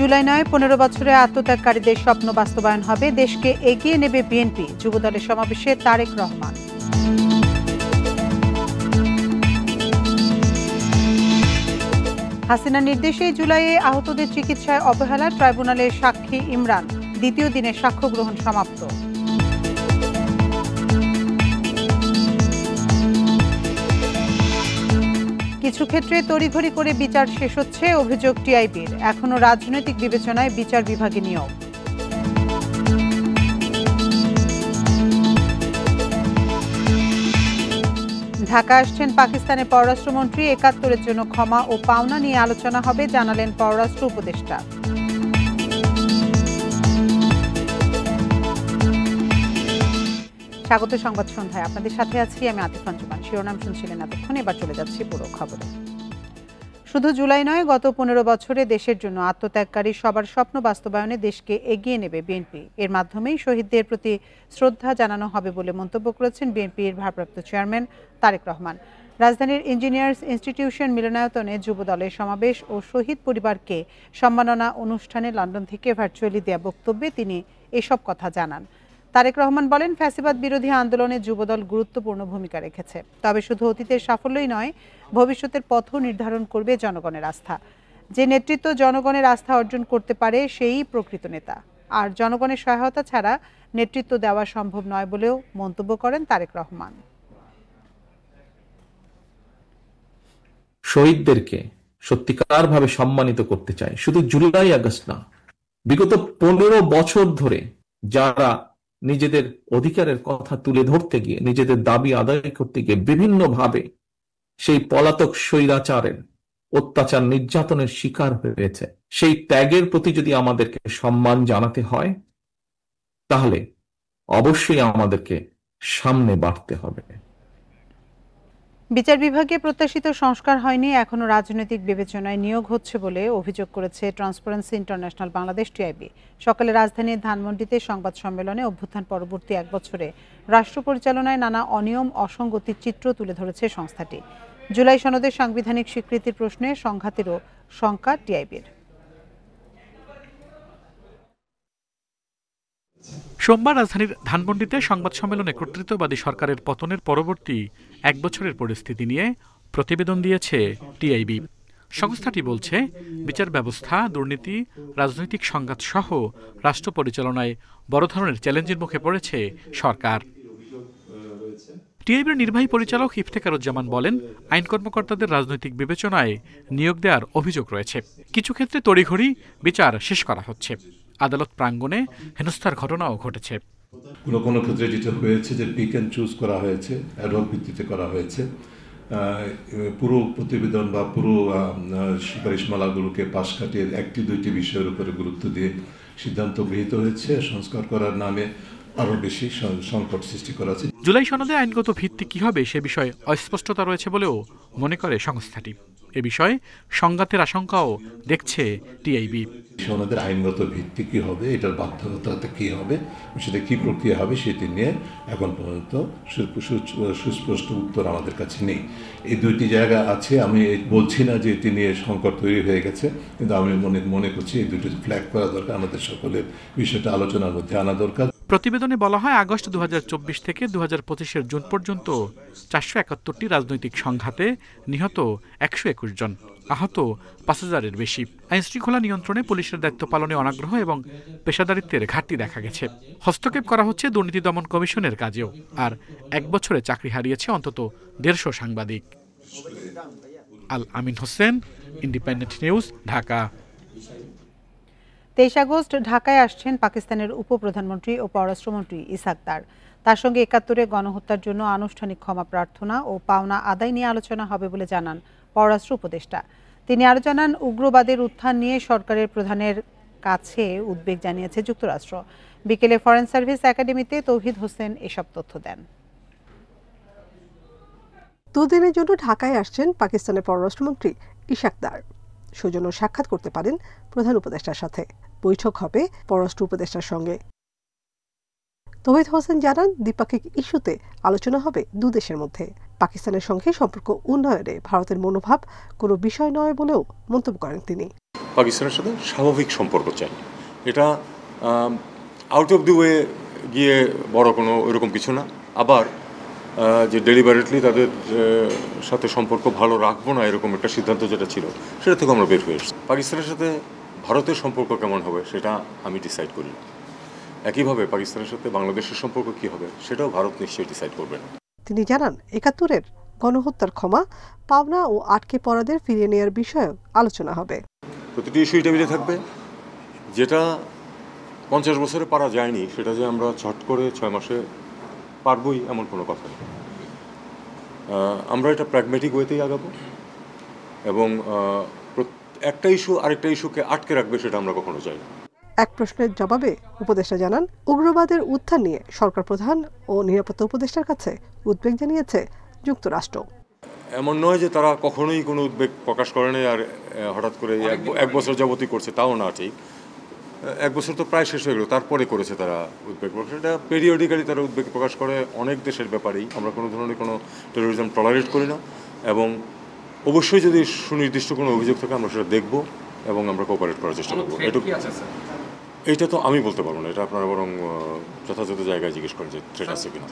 জুলাই নয় ১৫ বছরে আত্মত্যাগকারীদের স্বপ্ন বাস্তবায়ন হবে, দেশকে এগিয়ে নেবে বিএনপি। যুবদলের সমাবেশে তারেক রহমান। হাসিনার নির্দেশে জুলাইয়ে আহতদের চিকিৎসায় অবহেলা, ট্রাইব্যুনালের সাক্ষী ইমরান। দ্বিতীয় দিনে সাক্ষ্য গ্রহণ সমাপ্ত। কিছু ক্ষেত্রে তড়িঘড়ি করে বিচার শেষ হচ্ছে, অভিযোগ টিআইবির। এখনও রাজনৈতিক বিবেচনায় বিচার বিভাগে নিয়োগ। ঢাকা আসছেন পাকিস্তানের পররাষ্ট্রমন্ত্রী। ৭১-এর জন্য ক্ষমা ও পাওনা নিয়ে আলোচনা হবে, জানালেন পররাষ্ট্র উপদেষ্টা। স্বাগত সংবাদ সন্ধ্যায়, আপনাদের সাথে আছি আমি আতিফা জুমান। শিরোনাম শুনছিলেন এতক্ষণ, এবার চলে যাচ্ছি পুরো খবরে। শুধু জুলাই নয়, গত ১৫ বছরে দেশের জন্য আত্মত্যাগকারী সবার স্বপ্ন বাস্তবায়নে দেশকে এগিয়ে নেবে বিএনপি। এর মাধ্যমেই শহীদদের প্রতি শ্রদ্ধা জানানো হবে বলে মন্তব্য করেছেন বিএনপির ভারপ্রাপ্ত চেয়ারম্যান তারেক রহমান। রাজধানীর ইঞ্জিনিয়ার্স ইনস্টিটিউশন মিলনায়তনে যুবদলের সমাবেশ ও শহীদ পরিবারকে সম্মাননা অনুষ্ঠানে লন্ডন থেকে ভার্চুয়ালি দেয়া বক্তব্যে তিনি এসব কথা জানান। তারেক রহমান বলেন, ফ্যাসিবাদ বিরোধী আন্দোলনে যুবদল গুরুত্বপূর্ণ ভূমিকা রেখেছে। তবে শুধু অতীতের সাফল্যই নয়, ভবিষ্যতের পথও নির্ধারণ করবে জনগণের আস্থা। যে নেতৃত্ব জনগণের আস্থা অর্জন করতে পারে সেই প্রকৃত নেতা। আর জনগণের সহায়তা ছাড়া নেতৃত্ব দেওয়া সম্ভব নয় বলেও মন্তব্য করেন তারেক রহমান। শহীদদেরকে সত্যিকারভাবে সম্মানিত করতে চাই, শুধু জুলাই আগস্ট না, বিগত ১৫ বছর ধরে যারা নিজেদের অধিকারের কথা তুলে ধরতে গিয়ে, নিজেদের দাবি আদায় করতে গিয়ে বিভিন্নভাবে সেই পলাতক স্বৈরাচারের অত্যাচার নির্যাতনের শিকার হয়েছে, সেই ত্যাগের প্রতি যদি আমাদেরকে সম্মান জানাতে হয়, তাহলে অবশ্যই আমাদেরকে সামনে বাড়তে হবে। বিচার বিভাগে প্রত্যাশিত সংস্কার হয়নি, এখনও রাজনৈতিক বিবেচনায় নিয়োগ হচ্ছে বলে অভিযোগ করেছে ট্রান্সপারেন্সি ইন্টারন্যাশনাল বাংলাদেশ টিআইবি। সকালে রাজধানীর ধানমন্ডিতে সংবাদ সম্মেলনে অভ্যুত্থান পরবর্তী এক বছরে রাষ্ট্র পরিচালনায় নানা অনিয়ম অসঙ্গতির চিত্র তুলে ধরেছে সংস্থাটি। জুলাই সনদের সাংবিধানিক স্বীকৃতির প্রশ্নে সংঘাতেরও শঙ্কা টিআইবির। সোমবার রাজধানীর ধানমন্ডিতে সংবাদ সম্মেলনে কর্তৃত্ববাদী সরকারের পতনের পরবর্তী এক বছরের পরিস্থিতি নিয়ে প্রতিবেদন দিয়েছে টিআইবি। সংস্থাটি বলছে, বিচার ব্যবস্থা, দুর্নীতি, রাজনৈতিক সংঘাত সহ রাষ্ট্র পরিচালনায় বড় ধরনের চ্যালেঞ্জের মুখে পড়েছে সরকার। টিআইবির নির্বাহী পরিচালক ইফতেখারুজ্জামান বলেন, আইন কর্মকর্তাদের রাজনৈতিক বিবেচনায় নিয়োগ দেওয়ার অভিযোগ রয়েছে। কিছু ক্ষেত্রে তড়িঘড়ি বিচার শেষ করা হচ্ছে। আদালত প্রাঙ্গণে হেনস্থার ঘটনাও ঘটেছে। কোনো ক্ষেত্রে যেটা হয়েছে যে পিক অ্যান্ড চুজ করা হয়েছে, অ্যাডহক ভিত্তিতে করা হয়েছে। পুরো প্রতিবেদন বা পুরো সুপারিশমালাগুলোকে পাশ কাটিয়ে একটি দুইটি বিষয়ের উপরে গুরুত্ব দিয়ে সিদ্ধান্ত গৃহীত হয়েছে। সংস্কার করার নামে আরও বেশি সংকট সৃষ্টি করা হচ্ছে। জুলাই সনদে আইনগত ভিত্তি কি হবে সে বিষয়ে অস্পষ্টতা রয়েছে বলেও মনে করে সংস্থাটি। এ বিষয়ে সংঘাতের আশঙ্কাও দেখছে টিআইবি। সনদের আইনগত ভিত্তি কি হবে, এটার বাধ্যবাধকতা কি হবে, সেটা কি প্রক্রিয়া হবে, সেটি নিয়ে এখন পর্যন্ত সুস্পষ্ট উত্তর আমাদের কাছে নেই। এই দুইটি জায়গা আছে। আমি বলছি না যে এটি নিয়ে সংকট তৈরি হয়ে গেছে, কিন্তু আমি মনে করছি এই দুটো ফ্ল্যাগ করা দরকার, আমাদের সকলের বিষয়টা আলোচনার মধ্যে আনা দরকার। প্রতিবেদনে বলা হয়, আগস্ট ২০২৪ থেকে ২০২৫-এর জুন পর্যন্ত ৪৭১টি রাজনৈতিক সংঘাতে নিহত ১২১ জন, আহত ৫,০০০-এর বেশি। আইনশৃঙ্খলা নিয়ন্ত্রণে পুলিশের দায়িত্ব পালনে অনাগ্রহ এবং পেশাদারিত্বের ঘাটতি দেখা গেছে। হস্তক্ষেপ করা হচ্ছে দুর্নীতি দমন কমিশনের কাজেও। আর এক বছরে চাকরি হারিয়েছে অন্তত ১৫০ সাংবাদিক। Al Amin Hossain, Independent News, Dhaka. ২৩ August ঢাকায় আসছেন পাকিস্তানের উপপ্রধানমন্ত্রী ও পররাষ্ট্রমন্ত্রী ইসহাক দার। তার সঙ্গে ৭১-এ গণহত্যার জন্য আনুষ্ঠানিক ক্ষমা প্রার্থনা ও পাওনা আদায় নিয়ে আলোচনা হবে বলে জানান পররাষ্ট্র উপদেষ্টা। তিনি আরও জানান, উগ্রবাদের উত্থান নিয়ে সরকারের প্রধানের কাছে উদ্বেগ জানিয়েছে যুক্তরাষ্ট্র। বিকেলে ফরেন সার্ভিস একাডেমিতে তৌহিদ হোসেন এসব তথ্য দেন। দুদিনের জন্য ঢাকায় আসছেন পাকিস্তানের পররাষ্ট্রমন্ত্রী ইসহাক দার। সৌজন্য সাক্ষাৎ করতে পারেন প্রধান উপদেষ্টার সাথে। বৈঠক হবে পররাষ্ট্র উপদেষ্টার সঙ্গে। তৌহিদ হোসেন জানান, দ্বিপাক্ষিক ইস্যুতে আলোচনা হবে দুদেশের মধ্যে। পাকিস্তানের সঙ্গে সম্পর্ক উন্নয়নে ভারতের মনোভাব কোনো বিষয় নয় বলেও মন্তব্য করেন তিনি। পাকিস্তানের সাথে স্বাভাবিক সম্পর্ক চাই। এটা আউট অফ দি ওয়ে গিয়ে বড় কোনো এরকম কিছু না। আবার যে ডেলিবারেটলি তাদের সাথে সম্পর্ক ভালো রাখবো না এরকম একটা সিদ্ধান্ত যেটা ছিল সেটা থেকে আমরা বের হয়ে এসেছি। পাকিস্তানের সাথে ভারতের সম্পর্ক কেমন হবে সেটা আমি ডিসাইড করি না। একইভাবে পাকিস্তানের সাথে বাংলাদেশের সম্পর্ক কি হবে সেটাও ভারত নিশ্চয়ই ডিসাইড করবে না। তিনি জানান ৭১-এর গণহত্যার ক্ষমা, পাওনা ও আটকে পড়াদের ফিরিয়ে নেওয়ার বিষয়েও আলোচনা হবে। প্রতিটি ইস্যুই টেবিলে থাকবে। যেটা ৫০ বছরে পারা যায়নি সেটা যে আমরা ঝট করে ৬ মাসে পারবই এমন কোনো কথা নেই। আমরা এটা প্র্যাগমেটিক ওয়েতেই আগাবো এবং একটা ইস্যু আরেকটা ইস্যুকে আটকে রাখবে সেটা আমরা কখনো চাই না। এক প্রশ্নের জবাবে উপদেষ্টা জানান, উগ্রবাদের উত্থান নিয়ে সরকার প্রধান ও নিরাপত্তা উপদেষ্টার কাছে উদ্বেগ জানিয়েছে যুক্তরাষ্ট্র। এমন নয় যে তারা কখনোই কোনো উদ্বেগ প্রকাশ করে নাই আর হঠাৎ করে এক বছর যাবতই করছে, তাও না ঠিক। 1 বছর তো প্রায় শেষ হয়ে গেল, তারপরে করেছে তারা উদ্বেগ প্রকাশ। এটা পেরিয়ডিক্যালি তারা উদ্বেগ প্রকাশ করে অনেক দেশের ব্যাপারেই। আমরা কোনো ধরনের কোনো টেরোরিজম টলারেট করি না এবং অবশ্যই যদি সুনির্দিষ্ট কোনো অভিযোগ থাকে আমরা সেটা দেখব এবং আমরা কোঅপারেট করার চেষ্টা করবো। এটা তো আমি বলতে পারবো না, এটা আপনারা বরং যথাযথ জায়গায় জিজ্ঞেস করেন যে থ্রেট আছে কিনা।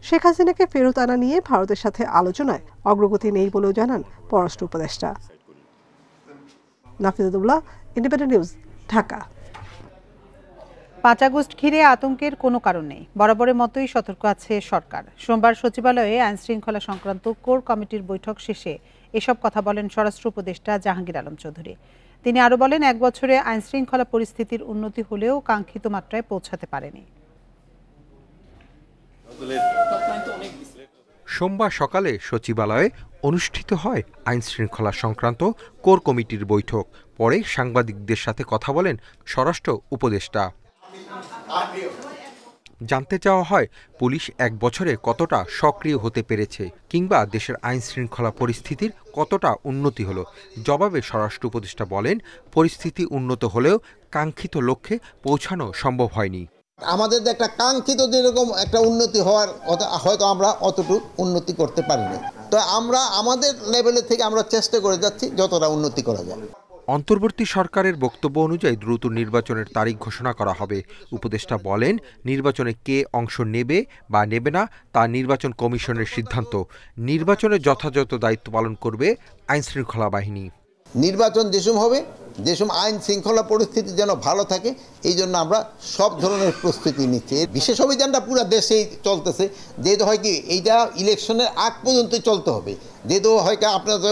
শেখ হাসিনাকে ফেরত আনা নিয়ে ভারতের সাথে আলোচনায় অগ্রগতি নেই বলেও জানান পররাষ্ট্র উপদেষ্টা। নাফিজুল্লাহ, ইন্ডিপেন্ডেন্ট নিউজ, ঢাকা। ৫ আগস্ট ঘিরে আতঙ্কের কোনো কারণ নেই, বরাবরের মতোই সতর্ক আছে সরকার। সোমবার সচিবালয়ে আইনশৃঙ্খলা সংক্রান্ত কোর কমিটির বৈঠক শেষে এসব কথা বলেন স্বরাষ্ট্র উপদেষ্টা জাহাঙ্গীর আলম চৌধুরী। তিনি আরও বলেন, 1 বছরে আইনশৃঙ্খলা পরিস্থিতির উন্নতি হলেও কাঙ্ক্ষিত মাত্রায় পৌঁছাতে পারেনি। সোমবার সকালে সচিবালয়ে অনুষ্ঠিত হয় আইনশৃঙ্খলা সংক্রান্ত কোর কমিটির বৈঠক। পরে সাংবাদিকদের সাথে কথা বলেন স্বরাষ্ট্র উপদেষ্টা। জানতে চাওয়া হয় পুলিশ 1 বছরে কতটা সক্রিয় হতে পেরেছে কিংবা দেশের আইন শৃঙ্খলা পরিস্থিতির কতটা উন্নতি হলো। জবাবে স্বরাষ্ট্র উপদেষ্টা বলেন, পরিস্থিতি উন্নত হলেও কাঙ্ক্ষিত লক্ষ্যে পৌঁছানো সম্ভব হয়নি। আমাদের একটা কাঙ্ক্ষিত যেরকম একটা উন্নতি হওয়ার হয়তো আমরা অতটুকু উন্নতি করতে পারিনি। তো আমরা আমাদের লেভেলে থেকে আমরা চেষ্টা করে যাচ্ছি যতটা উন্নতি করা যায়। অন্তর্বর্তী সরকারের বক্তব্য অনুযায়ী দ্রুত নির্বাচনের তারিখ ঘোষণা করা হবে। উপদেষ্টা বলেন, নির্বাচনে কে অংশ নেবে বা নেবে না তা নির্বাচন কমিশনের সিদ্ধান্ত। নির্বাচনে যথাযথ দায়িত্ব পালন করবে আইনশৃঙ্খলা বাহিনী। নির্বাচন যেসব হবে, যেসব আইন শৃঙ্খলা পরিস্থিতি যেন ভালো থাকে, এই জন্য আমরা সব ধরনের প্রস্তুতি নিচ্ছি। বিশেষ অভিযানটা পুরো দেশেই চলতেছে, যেহেতু হয় কি এইটা ইলেকশনের আগ পর্যন্ত চলতে হবে। যেহেতু হয় কি আপনার তো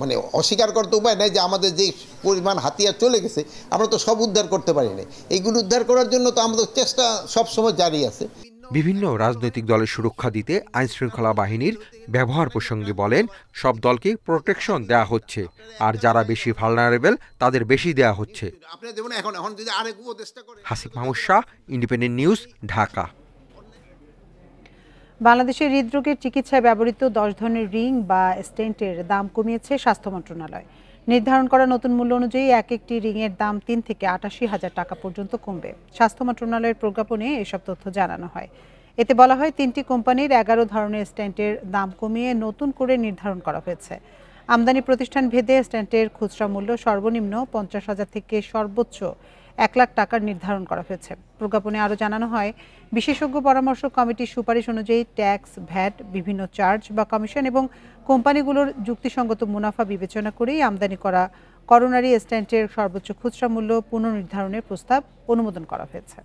মানে অস্বীকার করতে উপায় নেই যে আমাদের যে পরিমাণ হাতিয়ার চলে গেছে আমরা তো সব উদ্ধার করতে পারি না। এইগুলো উদ্ধার করার জন্য তো আমাদের চেষ্টা সবসময় জারি আছে। বিভিন্ন রাজনৈতিক দলের সুরক্ষা দিতে আইনশৃঙ্খলা বাহিনীর ব্যবহার প্রসঙ্গে বলেন, সব দলকে প্রোটেকশন দেওয়া হচ্ছে, আর যারা বেশি ভালনারেবল তাদের বেশি দেওয়া হচ্ছে। Hasib Mahmud Shah, independent News, Dhaka. বাংলাদেশের হৃদরোগের চিকিৎসায় ব্যবহৃত 10 ধরনের রিং বা স্টেন্টের দাম কমিয়েছে স্বাস্থ্য মন্ত্রণালয়। নির্ধারণ করা নতুন মূল্য অনুযায়ী এক একটি রিংয়ের দাম 3 থেকে 88,000 টাকা পর্যন্ত কমবে। স্বাস্থ্য মন্ত্রণালয়ের প্রজ্ঞাপনে এসব তথ্য জানানো হয়। এতে বলা হয় 3টি কোম্পানির 11 ধরনের স্টেন্টের দাম কমিয়ে নতুন করে নির্ধারণ করা হয়েছে। আমদানি প্রতিষ্ঠান ভেদে স্টেন্টের খুচরা মূল্য সর্বনিম্ন 50,000 থেকে সর্বোচ্চ 1 লাখ টাকার নির্ধারণ করা হয়েছে। প্রজ্ঞাপনে আরও জানানো হয়, বিশেষজ্ঞ পরামর্শ কমিটির সুপারিশ অনুযায়ী ট্যাক্স, ভ্যাট, বিভিন্ন চার্জ বা কমিশন এবং কোম্পানিগুলোর যুক্তিসঙ্গত মুনাফা বিবেচনা করেই আমদানি করা করোনারি স্টেন্টের সর্বোচ্চ খুচরা মূল্য পুনর্নির্ধারণের প্রস্তাব অনুমোদন করা হয়েছে।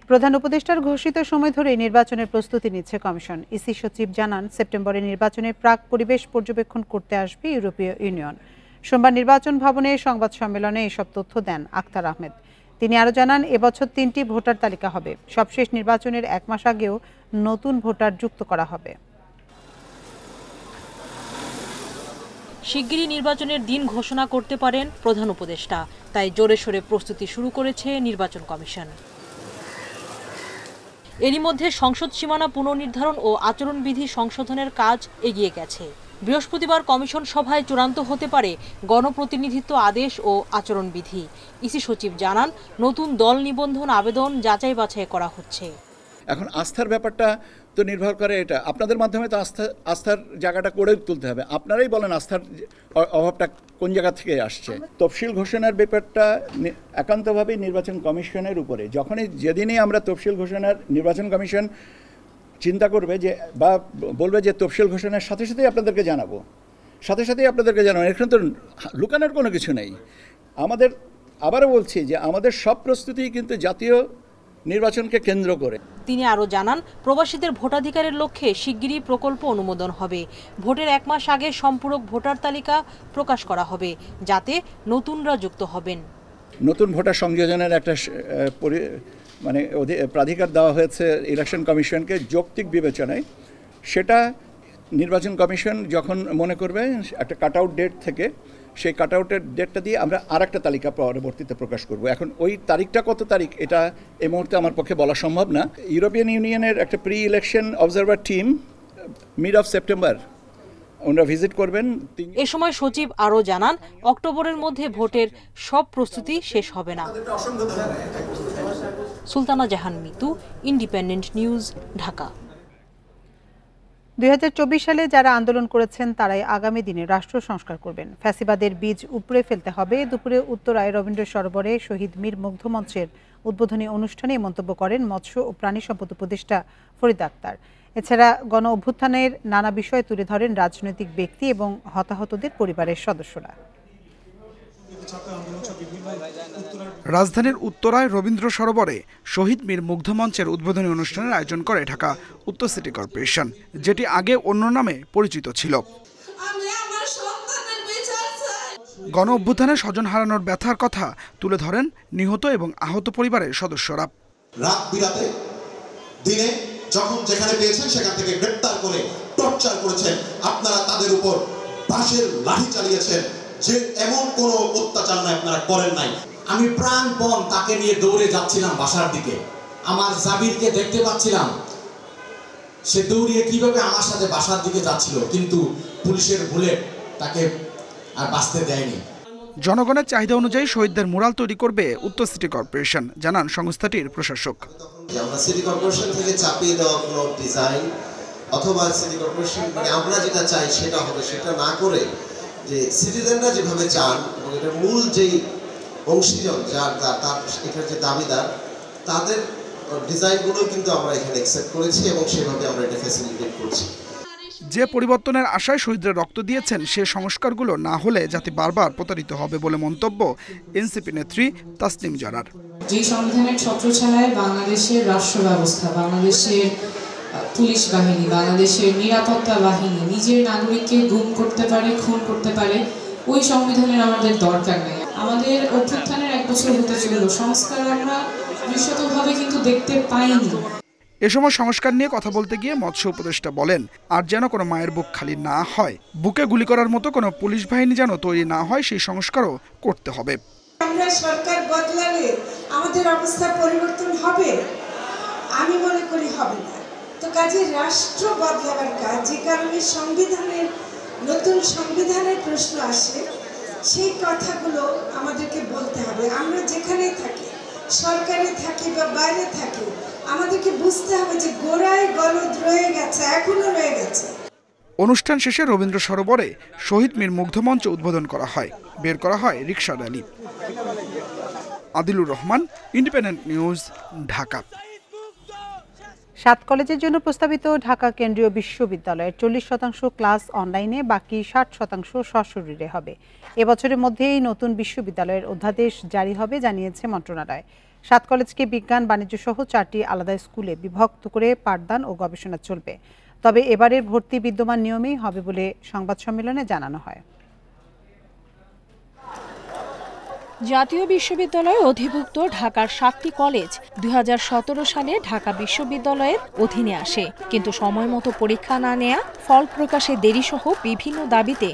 প্রধান উপদেষ্টার ঘোষিত সময় ধরে নির্বাচনের প্রস্তুতি নিচ্ছে কমিশন। ইসি সচিব জানান, সেপ্টেম্বরে নির্বাচনের প্রাক পরিবেশ পর্যবেক্ষণ করতে আসবে ইউরোপীয় ইউনিয়ন। সোমবার নির্বাচন ভবনে সংবাদ সম্মেলনে এসব তথ্য দেন আখতার আহমেদ। তিনি আরও জানান, এবছর 3টি ভোটার তালিকা হবে। সবশেষ নির্বাচনের 1 মাস আগেও নতুন ভোটার যুক্ত করা হবে। শিগগিরই নির্বাচনের দিন ঘোষণা করতে পারেন প্রধান উপদেষ্টা, তাই জোরে সোরে প্রস্তুতি শুরু করেছে নির্বাচন কমিশন। এরই মধ্যে সংসদ সীমানা পুনর্নির্ধারণ ও আচরণবিধি সংশোধনের কাজ এগিয়ে গেছে। বৃহস্পতিবার কমিশন সভায় চূড়ান্ত হতে পারে গণপ্রতিনিধিত্ব আদেশ ও আচরণবিধি। ইসি সচিব জানান, নতুন দল নিবন্ধন আবেদন যাচাই বাছাই করা হচ্ছে। এখন আস্থার ব্যাপারটা তো নির্ভর করে এটা আপনাদের মাধ্যমে তো আস্থার জায়গাটা করে তুলতে হবে। আপনারাই বলেন আস্থার অভাবটা কোন জায়গা থেকে আসছে। তফসিল ঘোষণার ব্যাপারটা একান্তভাবেই নির্বাচন কমিশনের উপরে। যেদিনই আমরা তফসিল ঘোষণার নির্বাচন কমিশন চিন্তা করবে যে বা বলবে যে তফসিল ঘোষণার সাথে সাথেই আপনাদেরকে জানাবো, এখানে তো লুকানোর কোনো কিছু নেই। আমাদের আবারও বলছি যে আমাদের সব প্রস্তুতি কিন্তু জাতীয় নির্বাচনকে কেন্দ্র করে। তিনি আরও জানান, প্রবাসীদের ভোটাধিকারের লক্ষ্যে শিগগিরই প্রকল্প অনুমোদন হবে। ভোটের 1 মাস আগে সম্পূরক ভোটার তালিকা প্রকাশ করা হবে, যাতে নতুনরা যুক্ত হবেন। নতুন ভোটার সংযোজনের একটা প্রাধিকার দেওয়া হয়েছে ইলেকশন কমিশনকে যৌক্তিক বিবেচনায়। সেটা নির্বাচন কমিশন যখন মনে করবে একটা কাট আউট ডেট থেকে, সেই কাট আউটের ডেটটা দিয়ে আমরা আরেকটা তালিকা পরবর্তীতে প্রকাশ করব। এখন ওই তারিখটা কত তারিখ এটা এই মুহূর্তে আমার পক্ষে বলা সম্ভব না। ইউরোপিয়ান ইউনিয়নের একটা pre election observer team mid of September ওনারা ভিজিট করবেন। এ সময় সচিব আরও জানান, অক্টোবরের মধ্যে ভোটের সব প্রস্তুতি শেষ হবে না। সুলতানা জাহান মিতু, ইন্ডিপেন্ডেন্ট নিউজ, ঢাকা। 2024 সালে যারা আন্দোলন করেছেন তারাই আগামী দিনে রাষ্ট্র সংস্কার করবেন। ফ্যাসিবাদের বীজ উপড়ে ফেলতে হবে। দুপুরে উত্তরায় রবীন্দ্র সরোবরে শহীদ মীর মুগ্ধ মঞ্চের উদ্বোধনী অনুষ্ঠানে মন্তব্য করেন মৎস্য ও প্রাণী সম্পদ উপদেষ্টা ফরিদ আক্তার। এছাড়া গণ অভ্যুত্থানের নানা বিষয় তুলে ধরেন রাজনৈতিক ব্যক্তি এবং হতাহতদের পরিবারের সদস্যরা। রাজধানীর উত্তরায় রবীন্দ্র সরোবরে শহীদ মীর মুগ্ধ মঞ্চের উদ্বোধনী অনুষ্ঠানের আয়োজন করে ঢাকা উত্তর সিটি কর্পোরেশন, যেটি আগে অন্য নামে পরিচিত ছিল। গণ অভ্যুত্থানে স্বজন হারানোর ব্যথার কথা তুলে ধরেন নিহত এবং আহত পরিবারের সদস্যরা। রাত বিরাতে দিনে যখন যেখানে পেয়েছেন সেখান থেকে গ্রেপ্তার করে টর্চার করেছেন, আপনারা তাদের উপর বাঁশের লাঠি চালিয়েছেন, যে এমন কোনো অত্যাচার নয় আপনারা করেন নাই। আমি প্রাণপণ তাকে নিয়ে দৌড়ে যাচ্ছিলাম বাসার দিকে, আমার জাবিরকে দেখতে পাচ্ছিলাম সে দৌড়িয়ে কিভাবে আমার সাথে বাসার দিকে যাচ্ছিল, কিন্তু পুলিশের বুলেট তাকে আর বাঁচতে দেয়নি। জনগণের চাহিদা অনুযায়ী শহীদদের মুরাল তৈরি করবে উত্তর সিটি কর্পোরেশন, জানান সংস্থাটির প্রশাসক। আমরা সিটি কর্পোরেশন থেকে চাপিয়ে দেওয়া কোনো ডিজাইন অথবা সিটি কর্পোরেশন আমরা যেটা চাই সেটা হবে, সেটা না করে যে সিটিজেনরা যেভাবে চান এবং এটার মূল যেই অংশীজন এটার যে দাবিদার তাদের ডিজাইনগুলো কিন্তু আমরা এখানে অ্যাকসেপ্ট করেছি এবং সেভাবে আমরা এটা ফ্যাসিলিটেট করছি। যে পরিবর্তনের আশায় শহীদরা রক্ত দিয়েছেন সে সংস্কারগুলো না হলে জাতি বারবার প্রতারিত হবে বলে মন্তব্য এনসিপি নেত্রী তাসনিম জারার। যে সংবিধানের ছত্রছায়ায় বাংলাদেশের রাষ্ট্র ব্যবস্থা, বাংলাদেশের পুলিশ বাহিনী, বাংলাদেশের নিরাপত্তা বাহিনী নিজের নাগরিককে গুম করতে পারে, খুন করতে পারে, ওই সংবিধানের আমাদের দরকার নেই। আমাদের অভ্যুত্থানের 1 বছর হতে চলল, সংস্কার আমরা দৃশ্যতভাবে কিন্তু দেখতে পাইনি। এ সময় সংস্কার নিয়ে কথা বলতে গিয়ে মৎস্য উপদেষ্টা বলেন, আর যেন কোনো মায়ের বুক খালি না হয়, বুকে গুলি করার মতো কোনো পুলিশ বাহিনী যেন তৈরি না হয়, সেই সংস্কারও করতে হবে। আমরা সরকার বদলালে আমাদের অবস্থা পরিবর্তন হবে, আমি মনে করি হবে না। তো কাজে রাষ্ট্র বদলাবার কাজ, যে কারণে নতুন সংবিধানের প্রশ্ন আসে, সেই কথাগুলো আমাদেরকে বলতে হবে। আমরা যেখানেই থাকি, সরকারে থাকি বা বাইরে থাকি, আমাদেরকে বুঝতে হবে যে গোড়ায় গলদ রয়ে গেছে, এখনো রয়ে গেছে। অনুষ্ঠান শেষে রবীন্দ্র সরোবরে শহীদ মীর মুগ্ধ মঞ্চ উদ্বোধন করা হয়, বের করা হয় rickshaw rally. Adilur Rahman, independent News, Dhaka. 7 কলেজের জন্য প্রস্তাবিত ঢাকা কেন্দ্রীয় বিশ্ববিদ্যালয়ের 40% ক্লাস অনলাইনে, বাকি 60% সশরীরে হবে। এবছরের মধ্যেই নতুন বিশ্ববিদ্যালয়ের অধ্যাদেশ জারি হবে জানিয়েছে মন্ত্রণালয়। 7 কলেজকে বিজ্ঞান, বাণিজ্য সহ 4টি আলাদা স্কুলে বিভক্ত করে পাঠদান ও গবেষণা চলবে। তবে এবারের ভর্তি বিদ্যমান নিয়মেই হবে বলে সংবাদ সম্মেলনে জানানো হয়। জাতীয় বিশ্ববিদ্যালয়ে অধিভুক্ত ঢাকার 7টি কলেজ 2017 সালে ঢাকা বিশ্ববিদ্যালয়ের অধীনে আসে, কিন্তু সময়মতো পরীক্ষা না নেয়া, ফল প্রকাশে দেরিসহ বিভিন্ন দাবিতে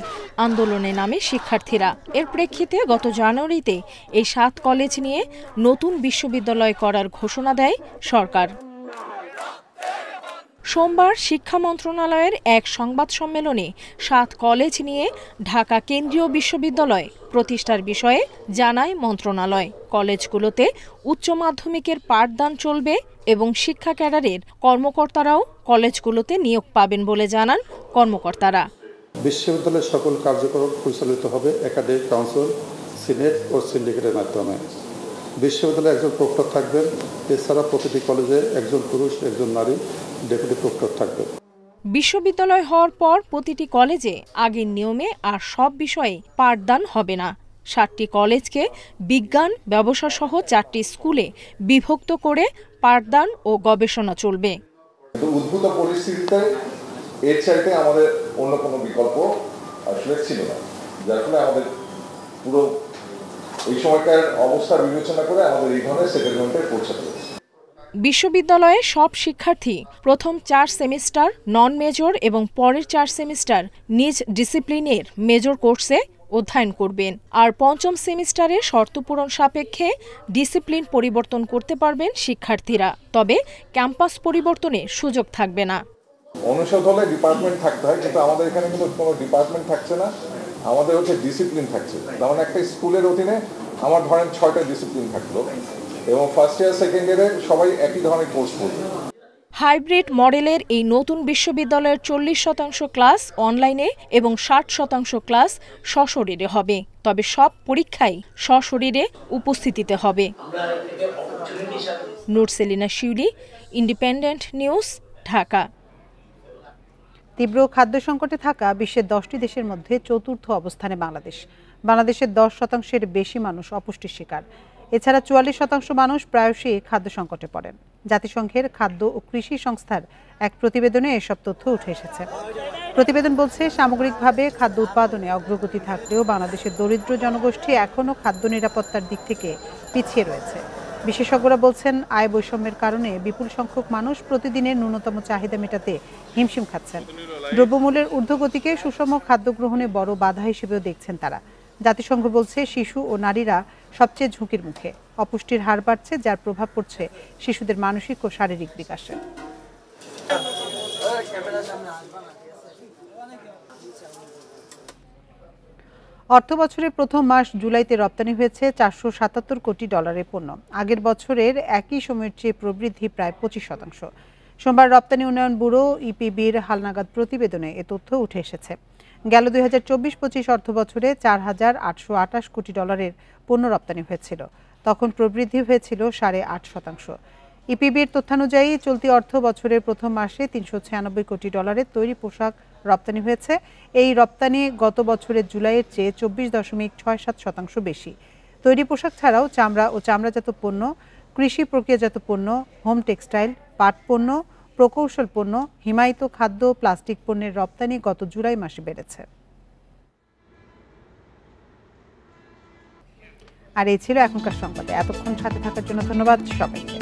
আন্দোলনে নামে শিক্ষার্থীরা। এর প্রেক্ষিতে গত জানুয়ারিতে এই 7 কলেজ নিয়ে নতুন বিশ্ববিদ্যালয় করার ঘোষণা দেয় সরকার। সোমবার শিক্ষা মন্ত্রণালয়ের এক সংবাদ সম্মেলনে 7 কলেজ নিয়ে ঢাকা কেন্দ্রীয় বিশ্ববিদ্যালয় প্রতিষ্ঠার বিষয়ে জানায় মন্ত্রণালয়। কলেজগুলোতে উচ্চ মাধ্যমিকের পাঠদান চলবে এবং শিক্ষা ক্যাডারের কর্মকর্তারাও কলেজগুলোতে নিয়োগ পাবেন বলে জানান কর্মকর্তারা। বিশ্ববিদ্যালয়ের সকল কার্যক্রম পরিচালিত হবে একাডেমিক কাউন্সিল, সিনেট ও সিন্ডিকেটের মাধ্যমে। বিশ্ববিদ্যালয়ে একজন প্রক্টর থাকবেন, এছাড়া প্রতিটি কলেজে একজন পুরুষ একজন নারী ডেপুটি প্রক্টর থাকবেন। বিশ্ববিদ্যালয় হওয়ার পর প্রতিটি কলেজে আগের নিয়মে আর সব বিষয়ে পাঠদান হবে না। 7টি কলেজকে বিজ্ঞান, ব্যবসা সহ 4টি স্কুলে বিভক্ত করে পাঠদান ও গবেষণা চলবে। উদ্ভূত পরিস্থিতিতে এর চাইতে আমাদের অন্য কোনো বিকল্প আসলে ছিল না, যার ফলে আমাদের পুরো এই সময়কার অবস্থা বিবেচনা করে আমাদের এই ধরনের সেটেলমেন্টে পৌঁছাতে হয়েছে। বিশ্ববিদ্যালয়ে সব শিক্ষার্থী প্রথম 4 সেমিস্টার নন মেজর এবং পরের 4 সেমিস্টার নিজ ডিসিপ্লিনের মেজর কোর্সে অধ্যয়ন করবেন। আর পঞ্চম সেমিস্টারে শর্ত পূরণ সাপেক্ষে ডিসিপ্লিন পরিবর্তন করতে পারবেন শিক্ষার্থীরা, তবে ক্যাম্পাস পরিবর্তনের সুযোগ থাকবে না। অনুষদ হলে ডিপার্টমেন্ট থাকতে হয়, কিন্তু আমাদের এখানে কিন্তু কোনো ডিপার্টমেন্ট থাকছে না, আমাদের হচ্ছে ডিসিপ্লিন থাকছে। যেমন একটা স্কুলের অধীনে আমার ধরেন 6টা ডিসিপ্লিন থাকলো এবং ফার্স্ট ইয়ার সেকেন্ড ইয়ারে সবাই একই ধরনের কোর্স করবে। হাইব্রিড মডেলের এই নতুন বিশ্ববিদ্যালয়ের 40% ক্লাস অনলাইনে এবং 60% ক্লাস সশরীরে হবে, তবে সব পরীক্ষাই সশরীরে উপস্থিতিতে হবে। নুরসেলিনা শিউলি, ইন্ডিপেন্ডেন্ট নিউজ, ঢাকা। তীব্র খাদ্য সংকটে থাকা বিশ্বের 10টি দেশের মধ্যে চতুর্থ অবস্থানে বাংলাদেশ। বাংলাদেশের 10% বেশি মানুষ অপুষ্টির শিকার। এছাড়া 44% মানুষ প্রায়শই খাদ্য সংকটে পড়েন। জাতিসংঘের খাদ্য ও কৃষি সংস্থার এক প্রতিবেদনে এসব তথ্য উঠে এসেছে। প্রতিবেদন বলছে, সামগ্রিকভাবে খাদ্য উৎপাদনে অগ্রগতি থাকলেও বাংলাদেশের দরিদ্র জনগোষ্ঠী এখনও খাদ্য নিরাপত্তার দিক থেকে পিছিয়ে রয়েছে। বিশেষজ্ঞরা বলছেন, আয় বৈষম্যের কারণে বিপুল সংখ্যক মানুষ প্রতিদিনের ন্যূনতম চাহিদা মেটাতে হিমশিম খাচ্ছেন। দ্রব্যমূল্যের ঊর্ধ্বগতিকে সুষম খাদ্য গ্রহণে বড় বাধা হিসেবেও দেখছেন তারা। জাতিসংঘ বলছে, শিশু ও নারীরা সবচেয়ে ঝুঁকির মুখে। অপুষ্টির হার বাড়ছে, যার প্রভাব পড়ছে শিশুদের মানসিক ও শারীরিক বিকাশে। অর্থবছরের প্রথম মাস জুলাইতে রপ্তানি হয়েছে $477 কোটি পণ্য। আগের বছরের একই সময়ের চেয়ে প্রবৃদ্ধি প্রায় 25%। সোমবার রপ্তানি উন্নয়ন ব্যুরো ইপিবির হালনাগাদ প্রতিবেদনে এ তথ্য উঠে এসেছে। গেল 2024-25 অর্থবছরে $4,828 কোটি পণ্য রপ্তানি হয়েছিল। তখন প্রবৃদ্ধি হয়েছিল 8.5%। ইপিবির তথ্যানুযায়ী চলতি অর্থ বছরের প্রথম মাসে $396 কোটি তৈরি পোশাক রপ্তানি হয়েছে। এই রপ্তানি গত বছরের জুলাইয়ের চেয়ে 24.67% বেশি। তৈরি পোশাক ছাড়াও চামড়া ও চামড়াজাত পণ্য, কৃষি প্রক্রিয়াজাত পণ্য, হোম টেক্সটাইল, পাট পণ্য, প্রকৌশল পণ্য, হিমায়িত খাদ্য, প্লাস্টিক পণ্যের রপ্তানি গত জুলাই মাসে বেড়েছে। আর এই ছিল এখনকার সংবাদে। এতক্ষণ সাথে থাকার জন্য ধন্যবাদ সবাইকে।